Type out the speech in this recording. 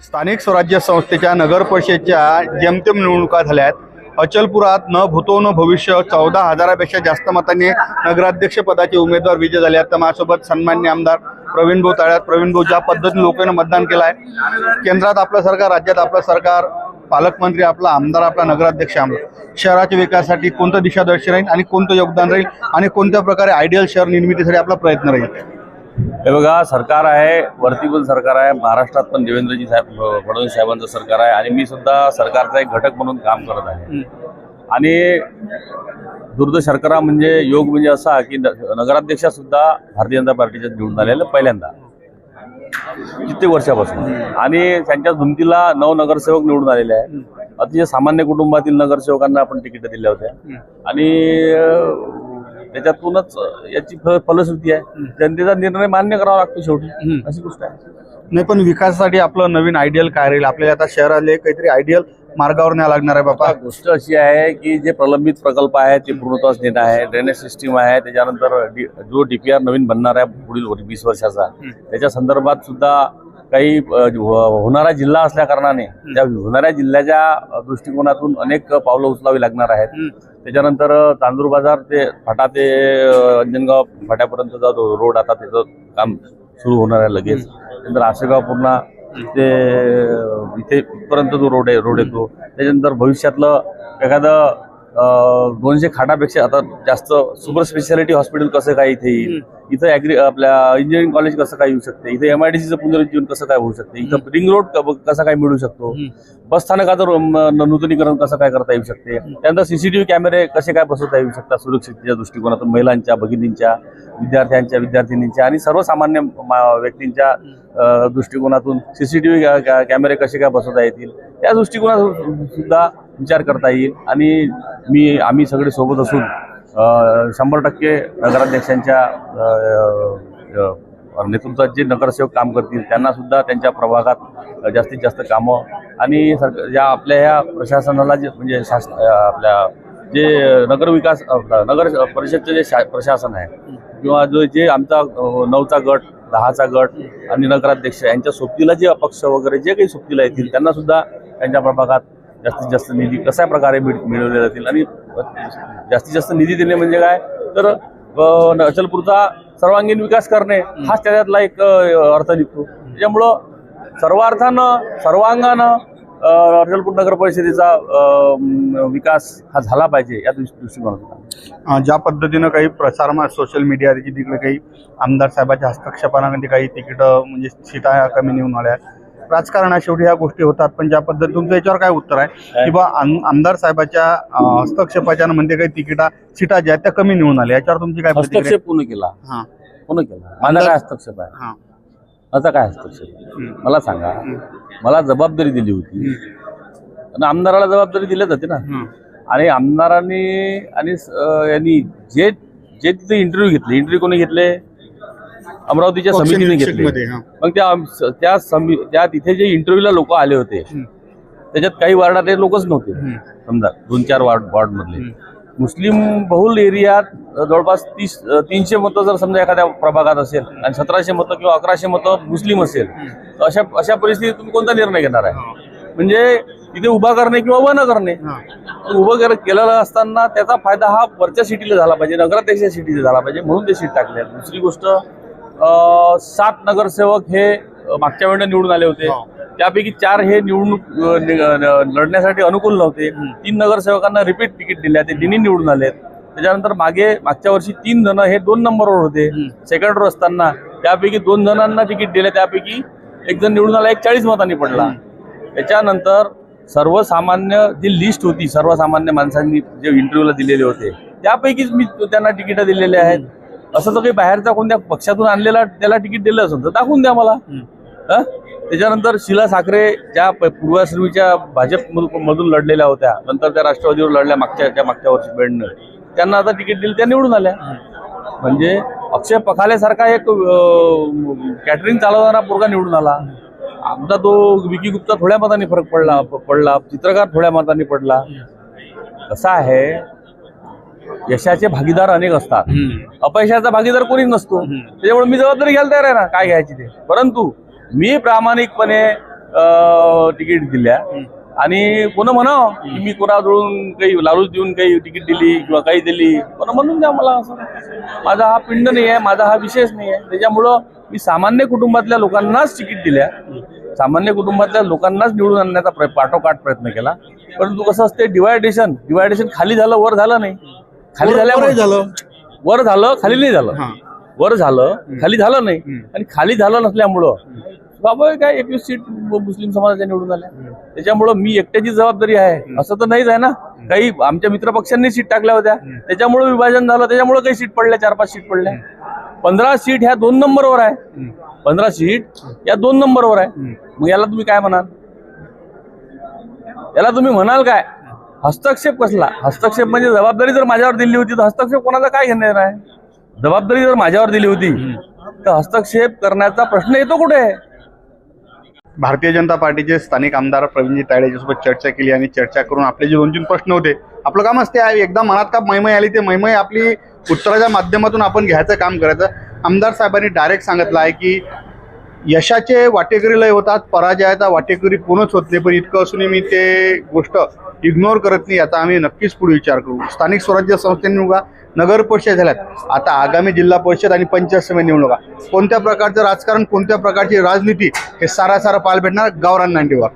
स्थानिक स्वराज्य संस्थेच्या नगर परिषदेच्या जेमतेम निवडणुका झाल्या आहेत। अचलपुरात न भूतो न भविष्य 14,000पेक्षा जास्त मतांनी नगराध्यक्ष पदाचे उमेदवार विजय झाले आहेत। तर माझ्यासोबत सन्माननीय आमदार प्रवीण भाऊ ताळ्यात। प्रवीण भाऊ, ज्या पद्धतीने लोकांनी मतदान केलं आहे, केंद्रात आपलं सरकार, राज्यात आपलं सरकार, पालकमंत्री आपला, आमदार आपला, नगराध्यक्ष आमदार, शहराच्या विकासासाठी कोणतं दिशादर्शन राहील आणि कोणतं योगदान राहील आणि कोणत्या प्रकारे आयडियल शहर निर्मितीसाठी आपला प्रयत्न राहील? हे बघा, सरकार आहे, वरती पण सरकार आहे, महाराष्ट्रात पण देवेंद्रजी साहेब फडणवीस साहेबांचं सरकार आहे आणि मी सुद्धा सरकारचा एक घटक म्हणून काम करत आहे। आणि दुर्दशर्करा म्हणजे योग म्हणजे असा की नगराध्यक्ष सुद्धा भारतीय जनता पार्टीच्या निवडून आलेलं पहिल्यांदा कित्येक वर्षापासून, आणि त्यांच्या धुमतीला 9 नगरसेवक निवडून आलेले आहे। अतिशय सामान्य कुटुंबातील नगरसेवकांना आपण तिकीट दिल्या होत्या आणि त्याच्यातूनच याची फलश्रुती आहे। जनतेचा निर्णय मान्य करावा लागतो शेवटी, अशी गोष्ट आहे। नाही, पण विकासासाठी आपलं नवीन आयडियल काय राहील? आपल्याला आता शहराला काहीतरी आयडियल मार्गावर न्यावं लागणार आहे बाबा। गोष्ट अशी आहे की जे प्रलंबित प्रकल्प आहे ते पूर्णत्वास नेत आहे। ड्रेनेज सिस्टीम आहे, त्याच्यानंतर जो DPR नवीन बनणार आहे पुढील 20 वर्षाचा, त्याच्या संदर्भात सुद्धा काही होणारा जिल्हा असल्या कारणाने त्या होणाऱ्या जिल्ह्याच्या दृष्टिकोनातून अनेक पावलं उचलावी लागणार आहेत। त्याच्यानंतर तांदूर बाजार ते फाटा ते अंजनगाव फाट्यापर्यंतचा जो रोड आता त्याचं काम सुरू होणार आहे लगेच। त्यानंतर आसेगाव पूर्ण ते इथेपर्यंत जो रोड येतो। त्याच्यानंतर भविष्यातलं एखादं 200 खाटापेक्षा आता जास्त सुपर स्पेशालिटी हॉस्पिटल कसं काय इथे येईल, इथं आपल्या इंजिनिअरिंग कॉलेज कसं काय येऊ शकते, इथे MIDCचं पुनरुज्जीवन कसं काय होऊ शकते, इथं रिंग रोड कसं काय मिळू शकतो, बस स्थानकाचं नूतनीकरण कसं काय करता येऊ शकते, त्यानंतर CCTV कॅमेरे कसे काय बसवता येऊ शकतात सुरक्षिततेच्या दृष्टिकोनातून, महिलांच्या, भगिनींच्या, विद्यार्थ्यांच्या आणि सर्वसामान्य व्यक्तींच्या दृष्टिकोनातून CCTV कॅमेरे कसे काय बसवता येतील त्या दृष्टिकोनातून सुद्धा विचार करता येईल। आणि आम्ही सगळे सोबत असून 100% नगराध्यक्षांच्या नेतृत्वात जे नगरसेवक काम करतील त्यांना सुद्धा त्यांच्या प्रभागात जास्तीत जास्त कामं आणि ज्या आपल्या ह्या प्रशासनाला जे म्हणजे आपल्या जे नगरविकास नगर परिषदचे जे प्रशासन आहे किंवा जे आमचा 9चा गट, 10चा गट आणि नगराध्यक्ष यांच्या सोबतीला जे अपक्ष वगैरे जे काही सोबतीला येतील त्यांना सुद्धा त्यांच्या प्रभागात जास्तीत जास्त निधी कशा प्रकारे मिळवले जातील आणि जास्तीत जास्त निधी देणे म्हणजे काय तर अचलपूरचा सर्वांगीण विकास करणे हाच त्याच्यातला एक अर्थ निघतो। त्याच्यामुळं सर्वांगानं अचलपूर नगर परिषदेचा विकास हा झाला पाहिजे या दृष्टिकोनातून। ज्या पद्धतीनं काही प्रसार सोशल मीडिया तिकडे काही आमदार साहेबांच्या हस्तक्षेपाने काही तिकीट म्हणजे सीटा कमी निवडून आल्या, राजकारणात शेवटी ह्या गोष्टी होतात, पण ज्या पद्धतीने तुमचं याच्यावर काय उत्तर आहे की बा आमदार साहेबाच्या हस्तक्षेपाच्या म्हणजे काही सीटा ज्या त्या कमी निवडून आल्या, याच्यावर तुमची काय हस्तक्षेप पूर्ण केला? माझा काय हस्तक्षेप आहे? माझा काय हस्तक्षेप मला सांगा। मला जबाबदारी दिली होती आणि आमदाराला जबाबदारी दिली जाते ना, आणि आमदारांनी आणि यांनी जे तिथे इंटरव्ह्यू घेतले, इंटरव्ह्यू कोणी घेतले? अमरावतीच्या समितीने घेतले। मग त्या तिथे जे इंटरव्ह्यूला लोक आले होते त्याच्यात काही वार्डातले लोकच नव्हते, समजा 2-4 वार्ड मधले मुस्लिम बहुल एरियात जवळपास 300 मतं जर समजा एखाद्या प्रभागात असेल आणि 1700 मतं किंवा 1100 मतं मुस्लिम असेल, अशा परिस्थितीत तुम्ही कोणता निर्णय घेणार आहे? म्हणजे तिथे उभा करणे किंवा उभं न करणे। उभं केलेलं असताना त्याचा फायदा हा वरच्या सिटीला झाला पाहिजे, नगराध्यक्ष सिटीला झाला पाहिजे, म्हणून ते सीट टाकले। दुसरी गोष्ट, 7 नगरसेवक हे मागच्या वेळेला निवडून आले होते, त्यापैकी 4 हे निवडणूक लढण्यासाठी अनुकूल नव्हते। 3 नगरसेवकांना रिपीट तिकीट दिल्या, ते तिन्ही निवडून आलेत। त्याच्यानंतर मागच्या वर्षी 3 जण हे 2 नंबरवर होते सेकंड रो असताना, त्यापैकी 2 जणांना तिकीट दिले, त्यापैकी एक जण निवडून आला, एक 40 मतांनी पडला। त्याच्यानंतर सर्वसामान्य जी लिस्ट होती, सर्वसामान्य माणसांनी जे इंटरव्ह्यूला दिलेले होते त्यापैकीच मी त्यांना तिकीट दिलेले आहेत। असं तर काही बाहेरचा कोणत्या पक्षातून आणलेला त्याला तिकीट दिलं असेल तर दाखवून द्या मला। त्याच्यानंतर शीला साखरे ज्या पूर्वाश्रमीच्या भाजप मधून लढलेल्या होत्या, नंतर त्या राष्ट्रवादीवर लढल्या मागच्या वर्षी बेंडनं, त्यांना आता तिकीट दिलं, त्या निवडून आल्या। म्हणजे अक्षय पखालेसारखा एक कॅटरिंग चालवणारा पोरगा निवडून आला। आमचा तो विकी गुप्ता थोड्या मतांनी फरक पडला, चित्रकार थोड्या मतांनी पडला। कसं आहे, यशाचे भागीदार अनेक असतात, अपयशाचा भागीदार कोणी नसतो। त्याच्यामुळे मी जबाबदारी घ्यायला तयार आहे ना, काय घ्यायची ते। परंतु मी प्रामाणिकपणे तिकीट दिल्या आणि कोण म्हणावं की मी कोणाजवळून काही लालूच देऊन काही तिकीट दिली किंवा काही दिली, कोण म्हणून द्या मला. असं माझा हा पिंड नाही आहे, माझा हा विशेष नाही आहे. त्याच्यामुळं मी सामान्य कुटुंबातल्या लोकांनाच तिकीट दिल्या, सामान्य कुटुंबातल्या लोकांनाच निवडून आणण्याचा पाठोपाठ प्रयत्न केला. परंतु कसं असते, डिवायडेशन खाली झालं वर झालं नाही. खाली झाल्यामुळे वर झालं खाली नाही झालं, वर झालं खाली झालं नाही. आणि खाली झालं नसल्यामुळं स्वाभाविक आहे 21 सीट मुस्लिम समाजाच्या निवडून आल्या. त्याच्यामुळं मी एकट्याची जबाबदारी आहे असं तर नाहीच आहे ना. काही आमच्या मित्रपक्षांनी सीट टाकल्या होत्या, त्याच्यामुळे विभाजन झालं, त्याच्यामुळे काही सीट पडल्या, 4-5 सीट पडल्या. 15 सीट ह्या 2 नंबरवर आहे, 15 सीट या 2 नंबरवर आहे. मग याला तुम्ही काय म्हणाल, याला तुम्ही म्हणाल काय हस्तक्षेप कसला? हस्तक्षेप म्हणजे जबाबदारी जर माझ्यावर दिली होती तर हस्तक्षेप कोणाचा काय घेणार आहे? जबाबदारी जर माझ्यावर दिली होती तर हस्तक्षेप करण्याचा प्रश्न येतो कुठे? भारतीय जनता पार्टीचे स्थानिक आमदार प्रवीणजी तायडे यांच्यासोबत चर्चा केली आणि चर्चा करून आपले जे 2-3 प्रश्न होते, आपलं काम असते एकदा मनात का मैमय आली ते मैमय आपली उत्तराच्या माध्यमातून आपण घ्यायचं काम करायचं. आमदार साहेबांनी डायरेक्ट सांगितलं आहे की यशाचे वाटेकरी लय होतात, पराजयाचा वाटेकरी कोणच होत नाही. पण इतकं असूनही मी ते गोष्ट इग्नोर करत नाही. आता आम्ही नक्कीच पुढे विचार करू. स्थानिक स्वराज्य संस्थेने निवडणुका, नगर परिषद झाल्यात, आता आगामी जिल्हा परिषद आणि पंचायत समिती निवडणुका, कोणत्या प्रकारचं राजकारण, कोणत्या प्रकारची राजनीती हे सारा पाहायला भेटणार गावरान 91वर.